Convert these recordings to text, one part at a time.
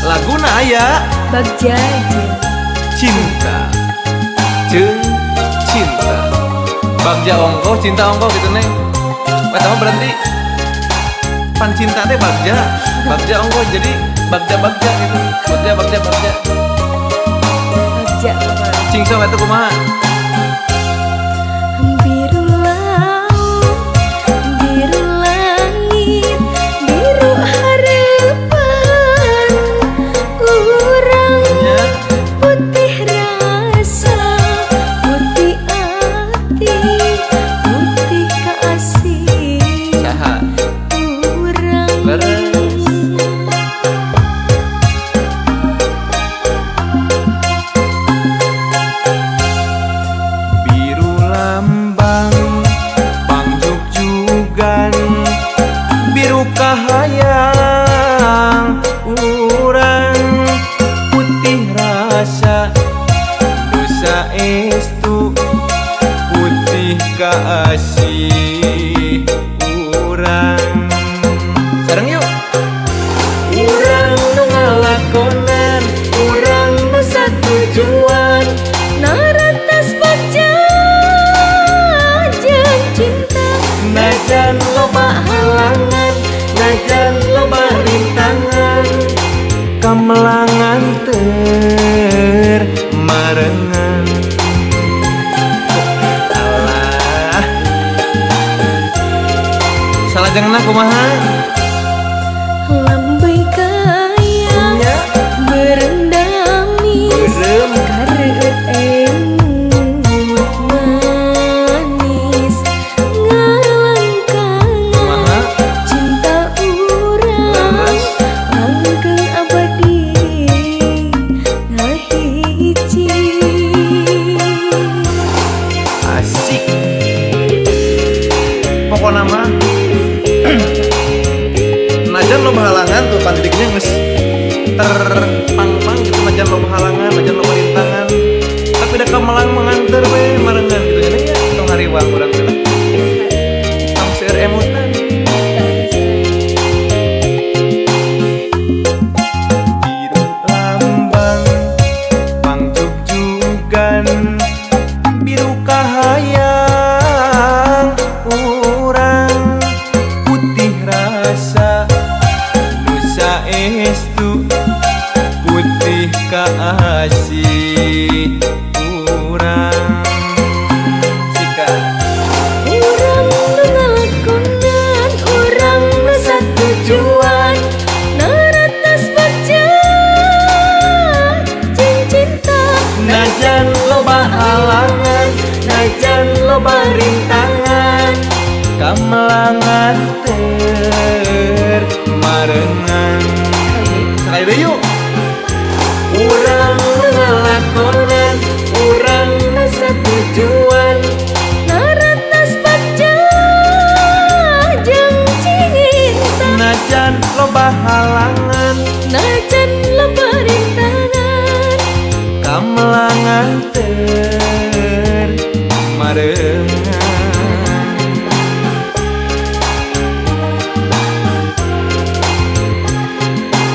Laguna aya Bagja cinta jeung cinta. Bagja ongkoh cinta ongkoh gitu neng. Pertama berarti pan cinta teh bagja. Bagja ongkoh jadi bagja gitu. Bagja. Bagja Cingso eta kumaha? biru laut, biru langit, biru harapan urang, putih rasa, putih hati, putih kasih Saha? urang. Leres. Biru lambang pangjugjugan, biru kahayang urang, putih rasa dosa estu, putih kasih urang. Sareng yuk. Urang nu ngalakonan, urang nu satujuan, Naratas bagja jeung cinta, najan loba halangan, najan loba rintangan, kamelangan marengan. Alah, salajengna kumaha? lambai kayang Nya berendamis, Berem. kareueut emut manis, ngalangkangan Kumaha? cinta urang, Leres. langgeng abadi ngahiji. Asik. Pokokna mah najan loba halangan tuh pandidiknya geus terpang-pang gitu, najan loba halangan, najan loba rintangan, tapi da kamelang mengantar we marengan gitu nya ya. Tong hariwang urang teh lah. Tong seueur emutan. Biru lambang pangjugjugan, biru kahayang urang, putih rasa nusa estu, putih kasih urang. Sika Urang nu ngalakonan, urang nu satujuan, naratas bagja jeung cinta, najan loba halangan, najan loba rintangan, kamelangan marengan. Sekali deh yuk. Urang nu ngalakonan, urang nu satujuan, naratas bagja jeung cinta, najan loba halangan, najan loba rintangan, kamelangan marengan.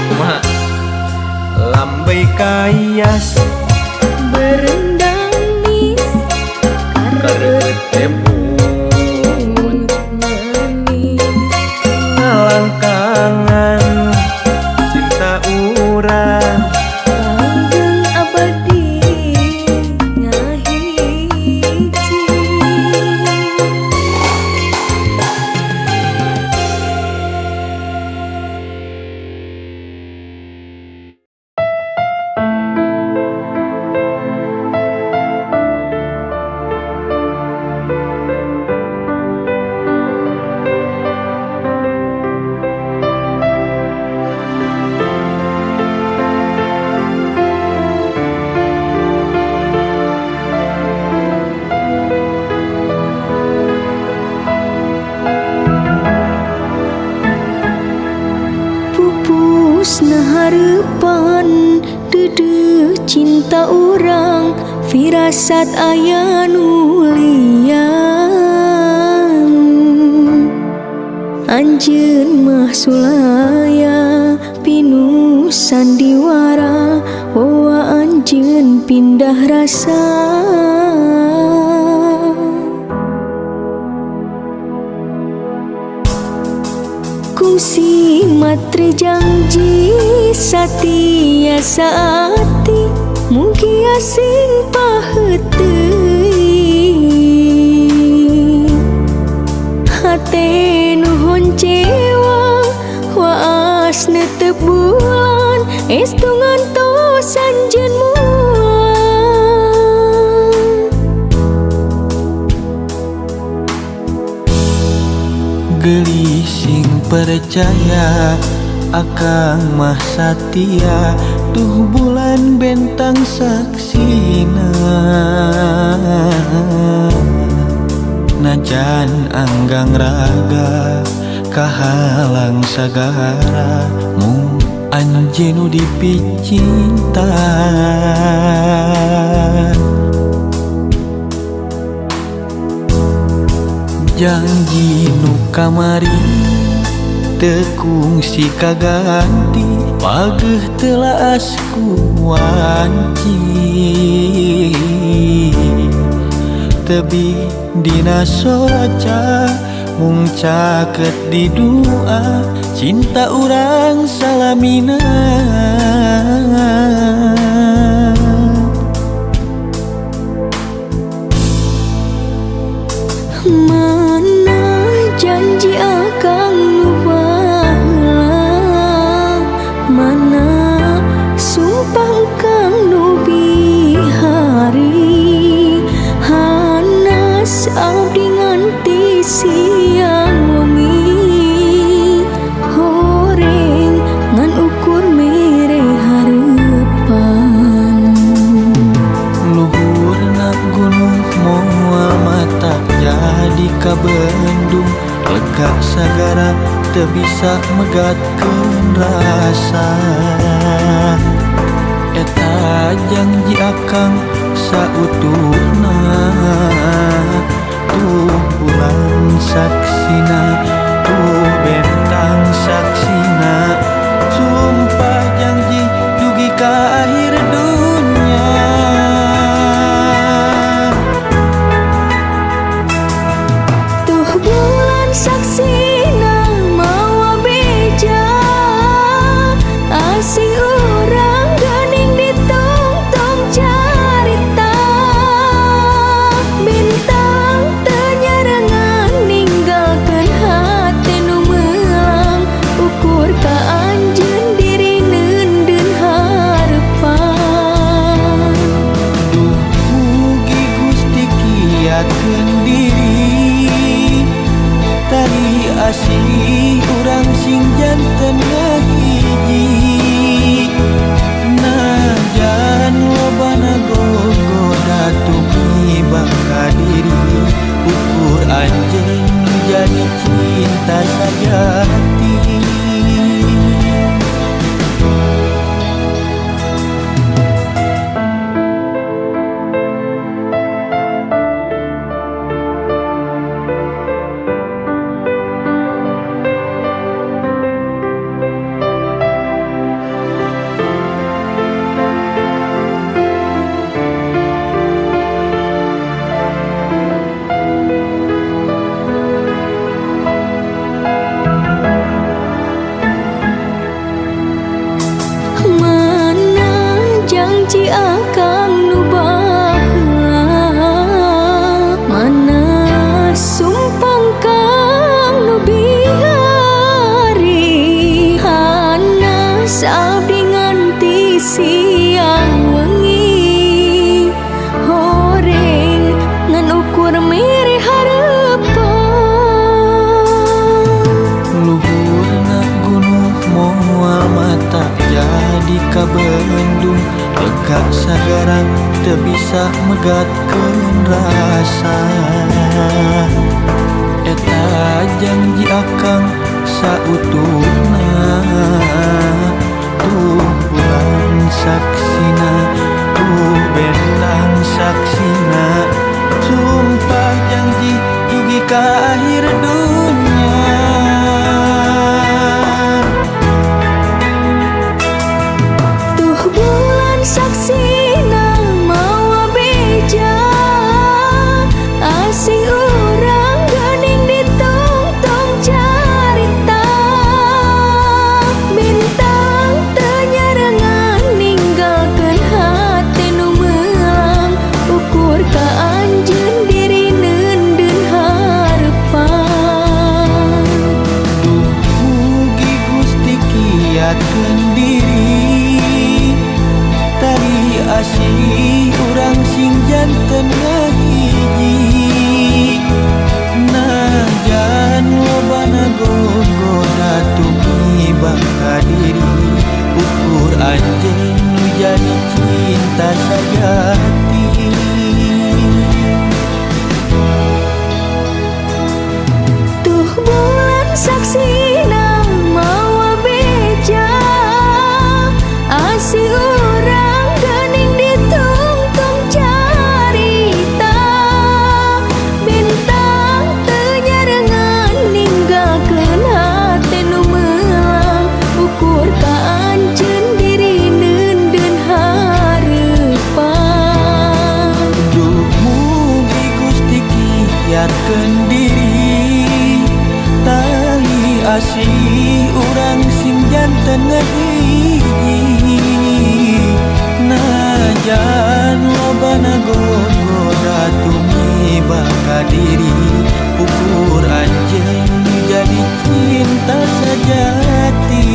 Kumaha? Lambai kayas berendamis, kareueut emut manis, ngalangkangan cinta urang, langgeng abadi ngahiji. Pupusna hareupan deudeuh cinta urang, firasat aya nu liang. Anjeun mah sulaya pinusa sandiwara wawa anjeun pindah rasa. Kungsi matre janji satia saati mugi asing paheuteuy hate nuhun cewa waas netep bulan estu ngantos anjeun mual. Gelising percaya akang mah satia tuh bulan bentang saksina. Najan anggang raga kahalang sagara mung anjeun nu dipicinta. Janji nu kamari teu kungsi kaganti pageuh telaas ku wanci. Tebi dina soca mung caket di doa cinta urang salamina. Mana janji akang nu baheula, mana sumpah kang nu bihari, hanas abdi nganti siang wengi, horeng ngan ukur mere hareupan. Luhurna gunung moal mata jadi kabendung lega sagara teu bisa megatkeun rasa. Eta janji akang sautuhna tuh bulan saksina tuh bentang saksina sumpah janji dugi ka akhir dunia. Tuh bulan saksina mawa beja asing urang geuning ditungtung carita. Bintang teu nyarengan ninggalkeun hate nu meulang ukur ka anjeun diri neundeun hareupan. Duh mugi Gusti kiatkeun diri tari asih urang sing janten ngahiji. Najan lobana gogoda tumiba ka diri ukur anjeun jadi cinta sajati. Mana janji akang nu baheula, mana sumpah kang nu bihari, hanas abdi nganti siang wengi, horeng ngan ukur mere hareupan. Luhurna gunung moal mata jadi kabendung lega sagara teu bisa megatkeun rasa. Eta janji akang sautuhna tuh bulan saksina tuh bentang saksina sumpah janji dugi ka akhir dunia. diri tali asih urang sing janten ngahiji najan lobana gogoda tumiba ka diri ukur anjeun nu jadi cinta sajati. Tuh bulan saksina mawa beja asih urang geuning ditungtung carita bintang teu nyareungan ninggalkeun hate nu meulang ukur ka anjeun diri neundeun hareupan. Duh mugi Gusti kiatkeun diri tali asih urang sing janten ngahiji najan lobana gogoda tumiba ka diri ukur anjeun jadi cinta sajati.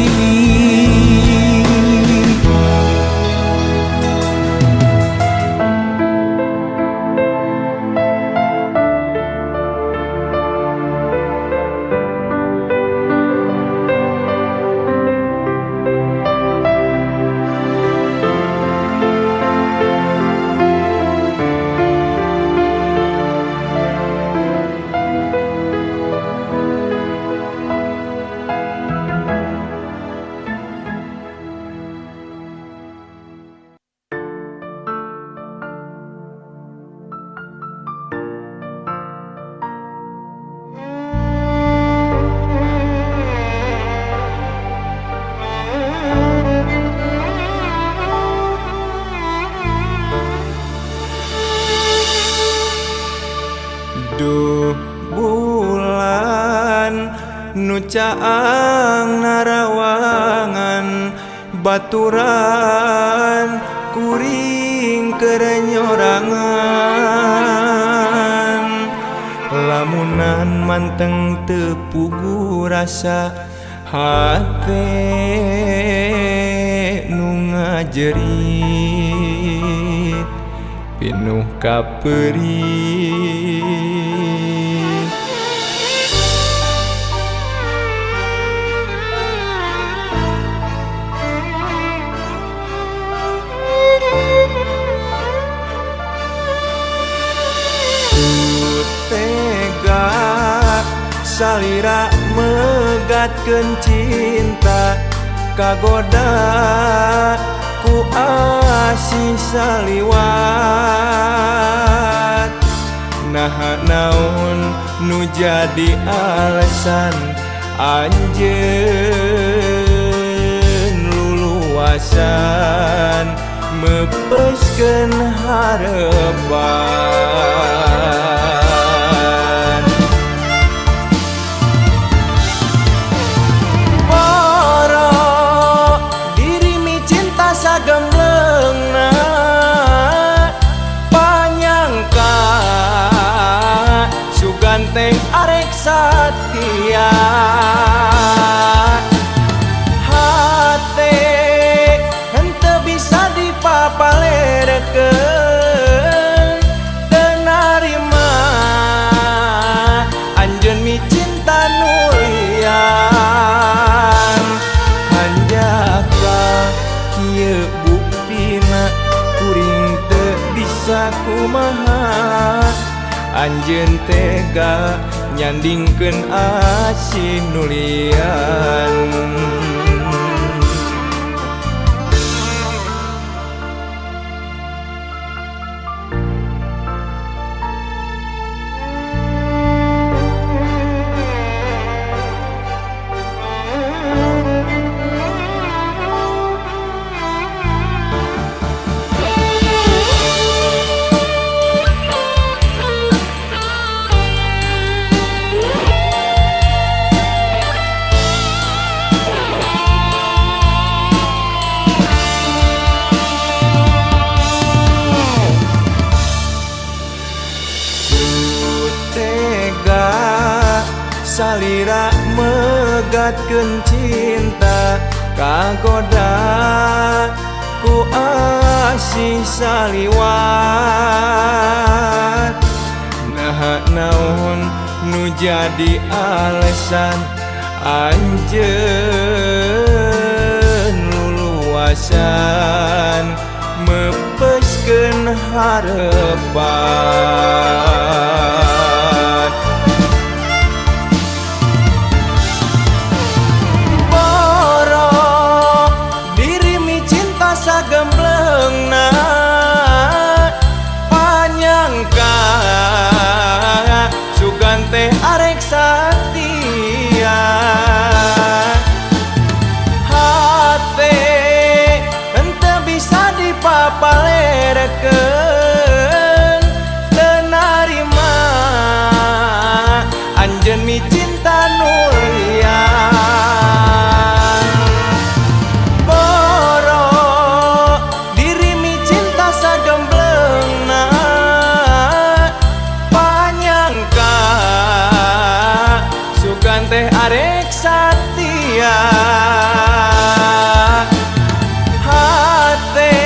Duh bulan nu caang narawangan baturan kuring kerenyorangan lamunan manteng tepugu rasa hate nu ngajerit pinuh kaperih. Tega salira megatkeun cinta kagoda ku asih saliwat nah naon nu jadi alasan anjeun luluasan mepeskeun harepan. Poro diri mi cinta sagemleungna panyangka suganteng arek satia hate henteu bisa dipapalerekeun teu narima anjeun mi cinta nu liar hanjaka kieu buktina kuring teu bisa kumaha anjeun tega nyandingkeun asih nulian. salira megatkeun cinta kagoda ku asih saliwat. Nah naon nu jadi alasan anjeun luluasan mepeskeun harepan. Borok diri mi cinta sagemblengna panyangka sugan teh arek satia. Hate henteu bisa dipapalerekeun teu narima anjeun mi cinta nu liar. Borok diri mi cinta sagemblengna panyangka sugan teh arek satia. Hate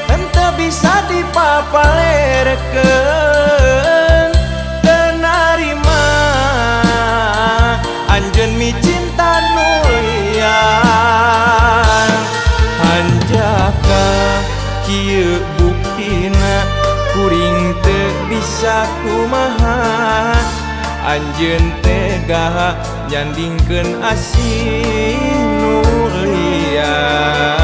henteu bisa dipapalerekeun teu narima anjeun mi cinta nu liar. Hanjaka kieu buktina kuring teu bisa kumaha anjeun tega nyandingkeun asih nu liar.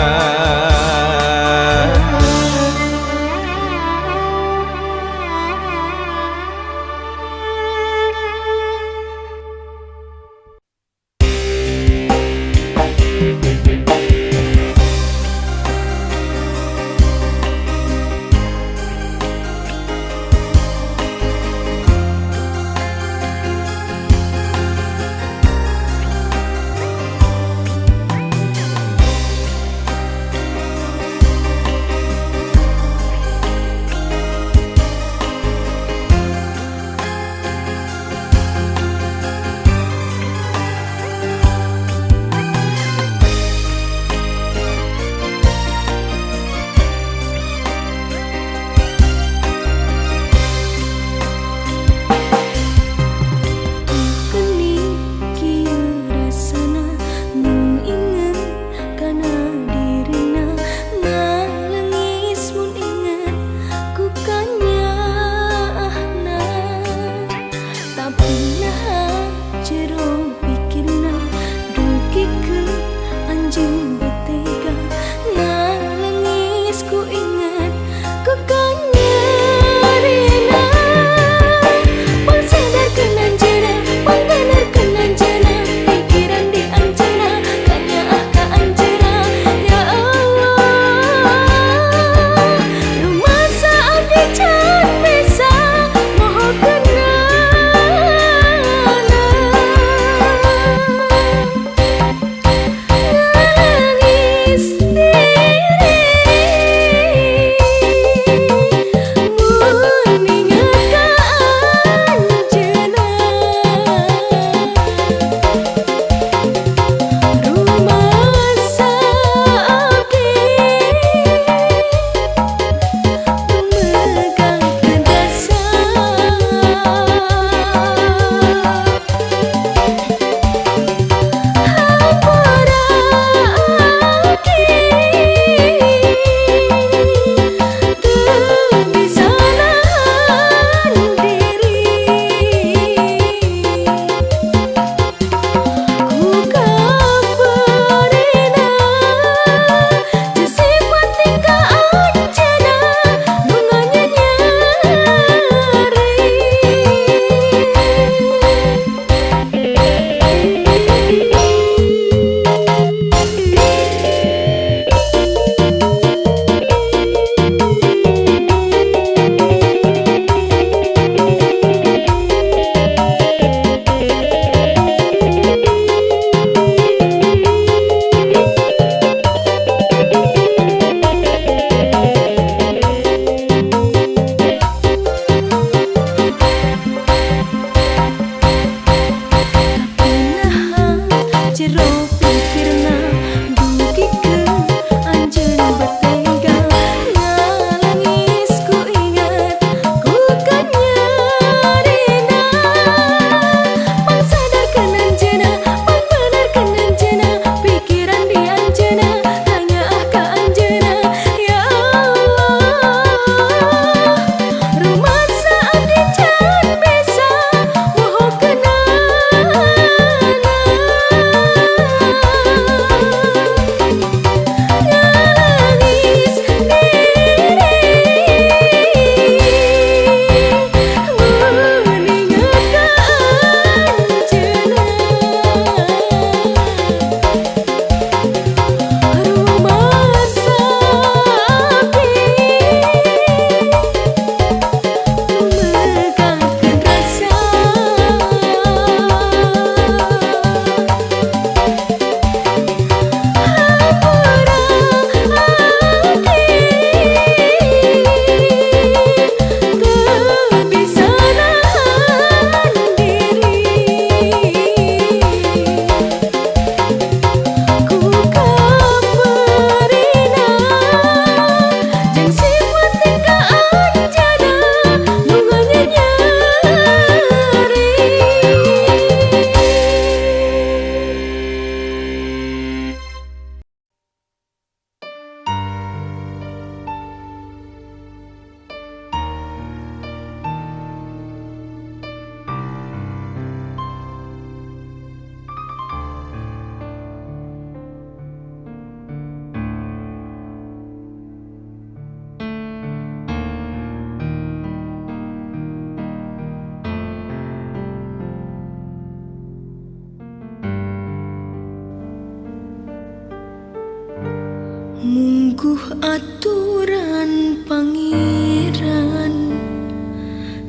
Mungguh aturan pangeran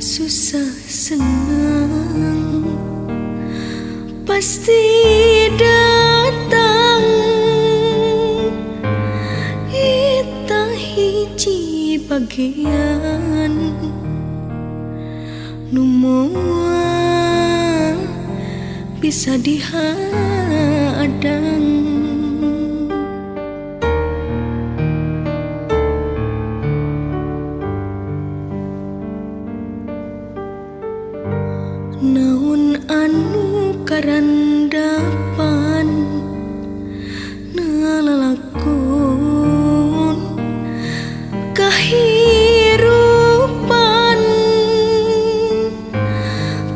susah senang pasti datang. Ita hiji bagian nu moal bisa dihadang. Naon anu karandapan nalalakon kahirupan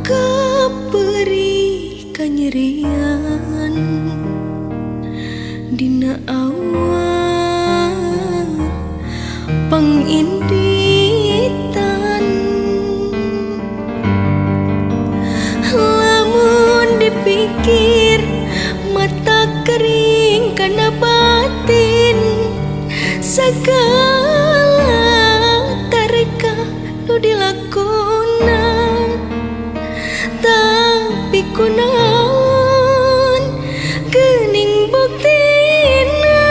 kaperi kanyerian dina awal panginditan. Lamun dipikir mata kering karena batin segala tareka nu dilakonan, tapi kunaon geuning buktina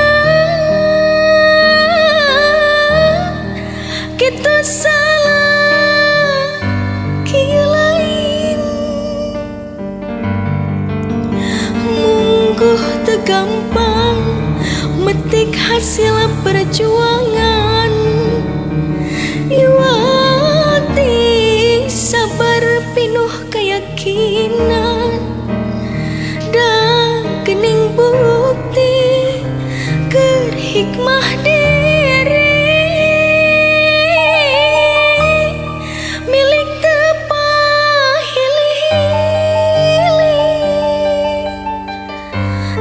kitu salah kieu lain. Mungguh teu gampang metik hasil perjuangan, iwati sabar pinuh keyakinan, da geuning bukti keur hikmah diri milik teu pahili-hili.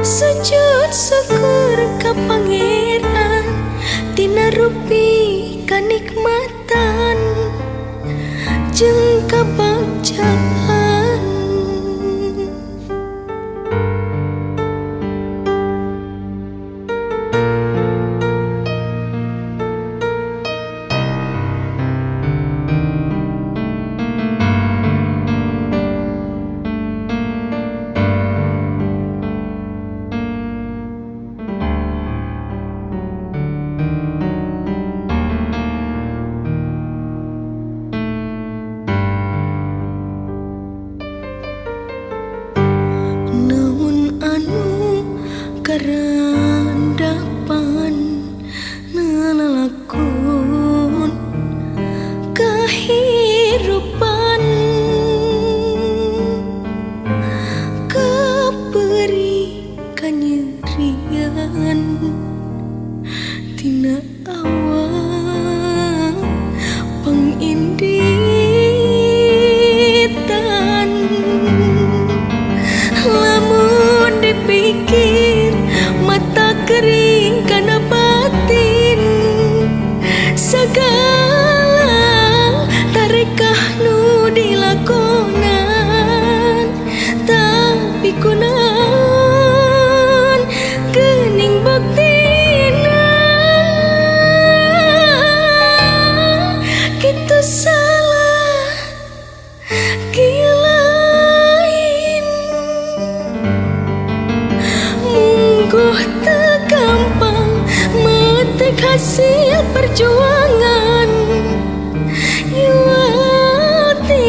Sujud syukur ka pangeran tina rupi kanikmatan jeung kabagjaan. Naon anu karandapan nalalakon kahirupan kaperi kanyerian tina awal panginditan. Lamun dipikir mata kering karena batin segala tarekah nu dilakonan, tapi kunaon geuning buktina kitu salah kieu lain. Mungguh teu gampang metik hasil perjuangan, iwati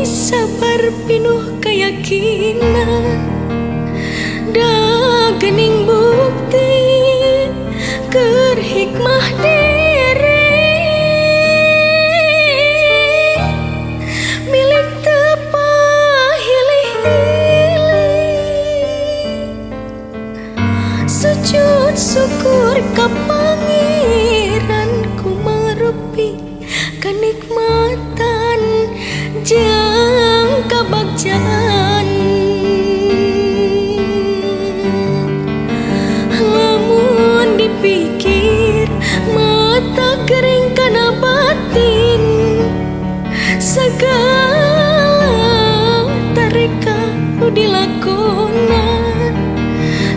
sabar pinuh keyakinan, da geuning bukti keur hikmah diri milik teu pahili-hili. Sujud syukur ka pangeran ku marupi kanikmatan jeung kabagjaan. Lamun dipikir mata kering kana batin segala tareka nu dilakonan,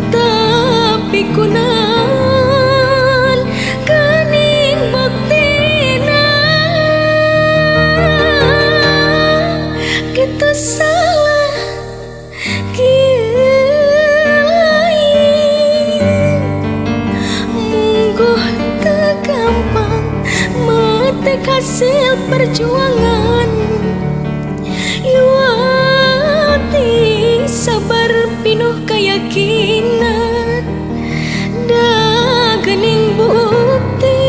tapi kunaon rek hasil perjuangan. Yuwati sabar pinuh keyakinan, da gening bukti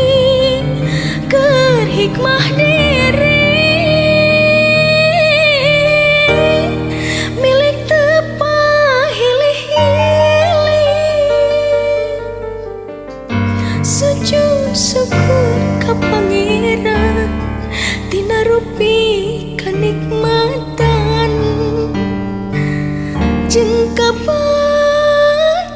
keur hikmah diri milik tepah hilih-hilih. Sujud syukur ka Pangeran tina rupi kanikmatan jeung kabahagiaan.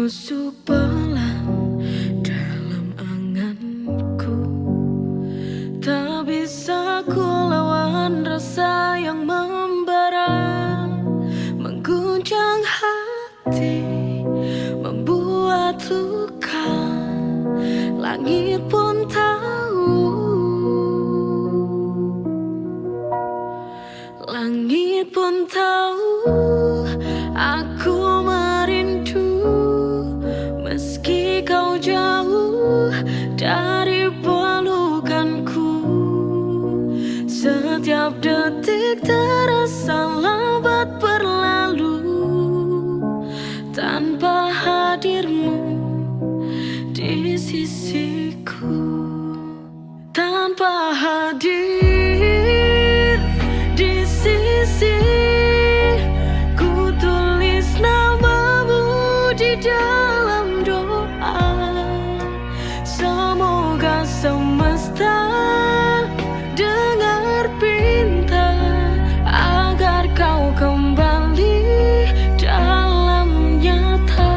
menusuk pelan dalam anganku. Tak bisa ku lawan rasa yang membara, mengguncang hati, membuat luka. Langit pun tahu, langit pun tahu aku merindu. Meski kau jauh dari pelukanku, setiap detik terasa lambat berlalu tanpa hadirmu di sisiku. Tanpa hadir di sisi, ku tulis namamu di dalam doa. Semoga semesta dengar pinta agar kau kembali dalam nyata.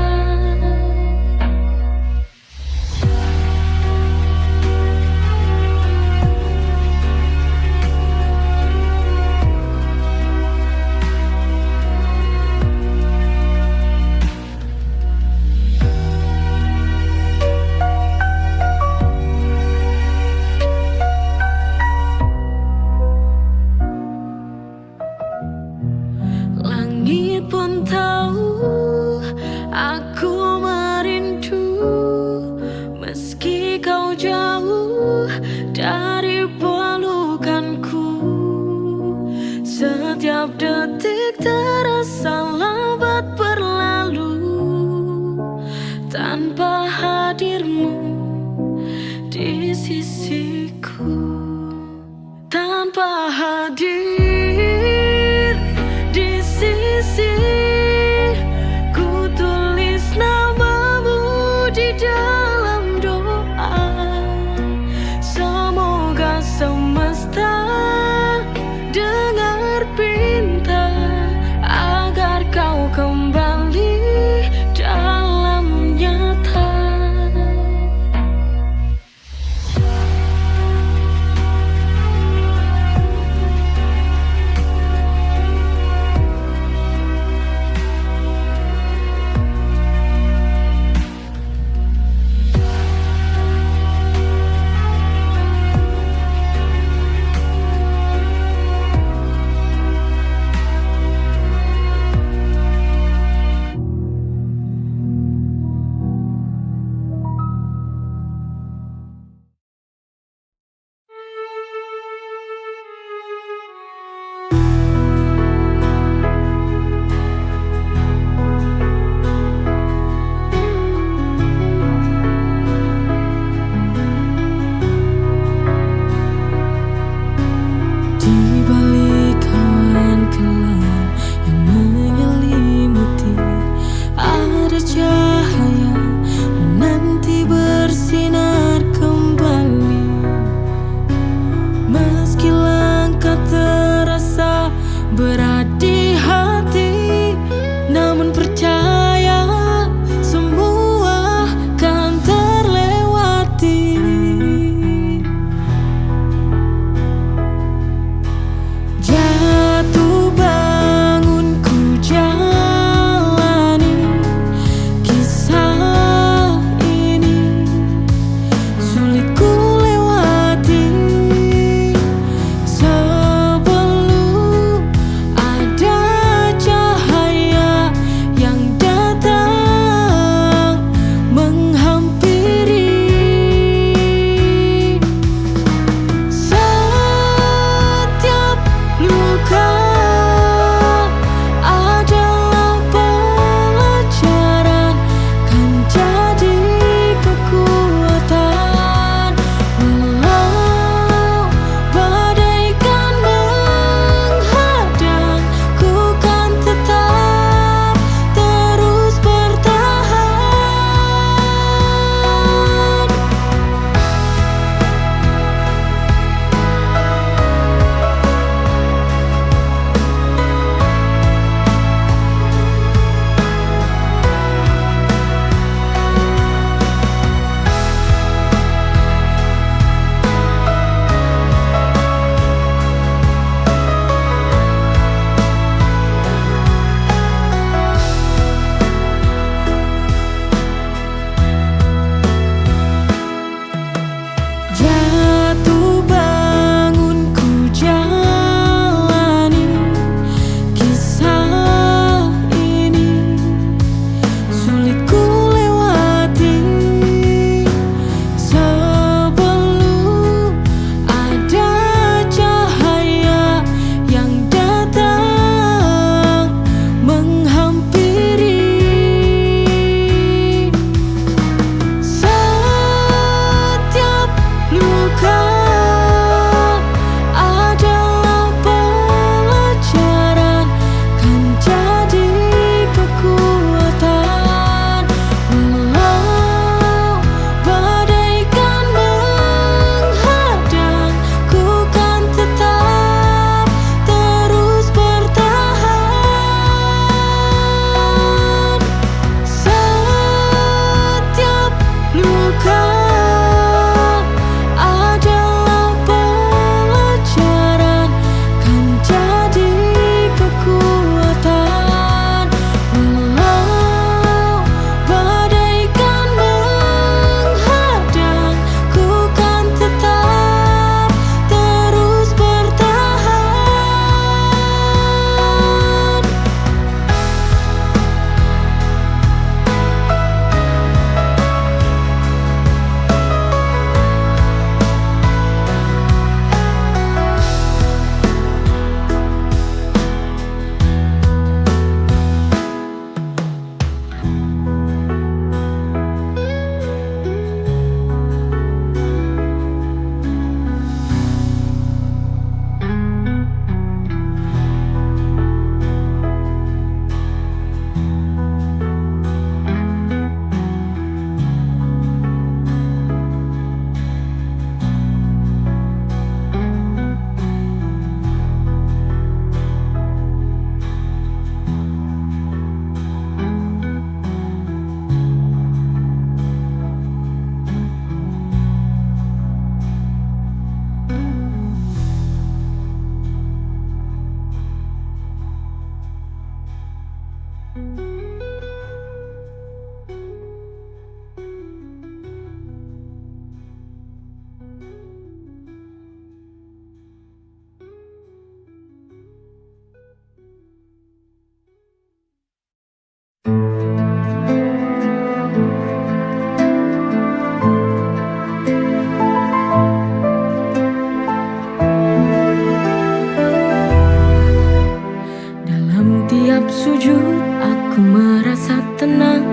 tenang,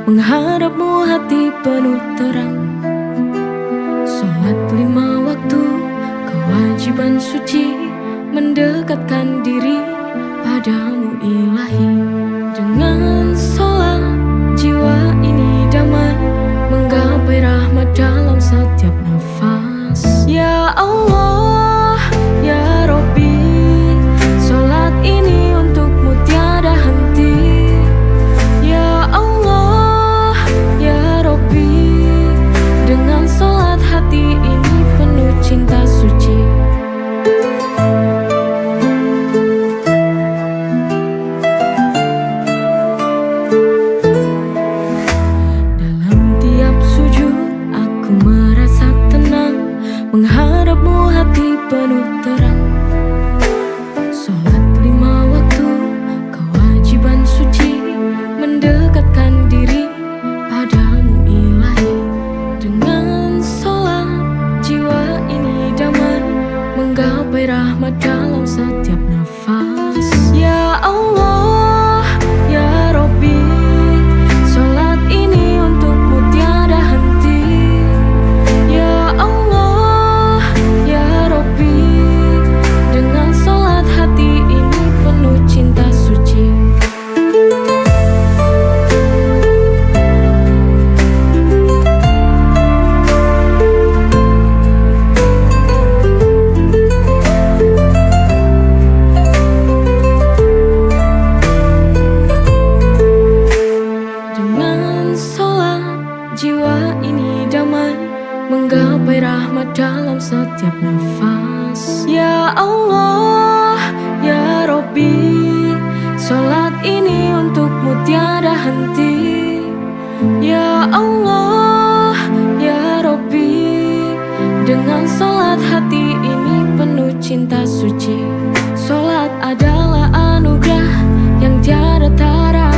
menghadapmu hati penuh terang. Sholat 5 waktu, kewajiban suci, mendekatkan diri padamu ilahi. Dengan sholat jiwa ini damai, menggapai rahmat dalam setiap nafas. Ya Allah, ya Rabbi, sholat ini untukmu tiada henti. Ya Allah, ya Rabbi, dengan sholat hati ini penuh cinta suci. Menghadapmu hati penuh terang. Sholat 5 waktu, kewajiban suci, mendekatkan diri padamu ilahi. Dengan sholat jiwa ini damai, menggapai rahmat dalam setiap nafas. Ya Allah, ya Rabbi, sholat ini untukmu tiada henti. Ya Allah, ya Rabbi, dengan sholat hati ini penuh cinta suci. Dengan sholat jiwa ini damai, menggapai rahmat dalam setiap nafas. Ya Allah, ya Rabbi, sholat ini untukmu tiada henti. Ya Allah, ya Rabbi, dengan sholat hati ini penuh cinta suci. Sholat adalah anugerah yang tiada tara,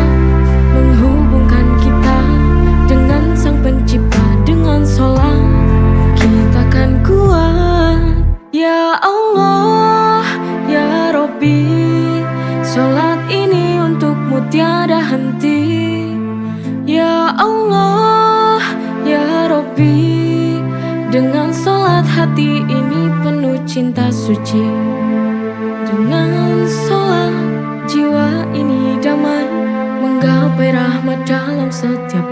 menghubungkan kita dengan Sang Pencipta. Dengan sholat kita kan kuat. Ya Allah, ya Rabbi, sholat ini untukmu tiada henti. Ya Allah, ya Rabbi, dengan sholat hati ini penuh cinta suci. Dengan sholat jiwa ini damai, menggapai rahmat dalam setiap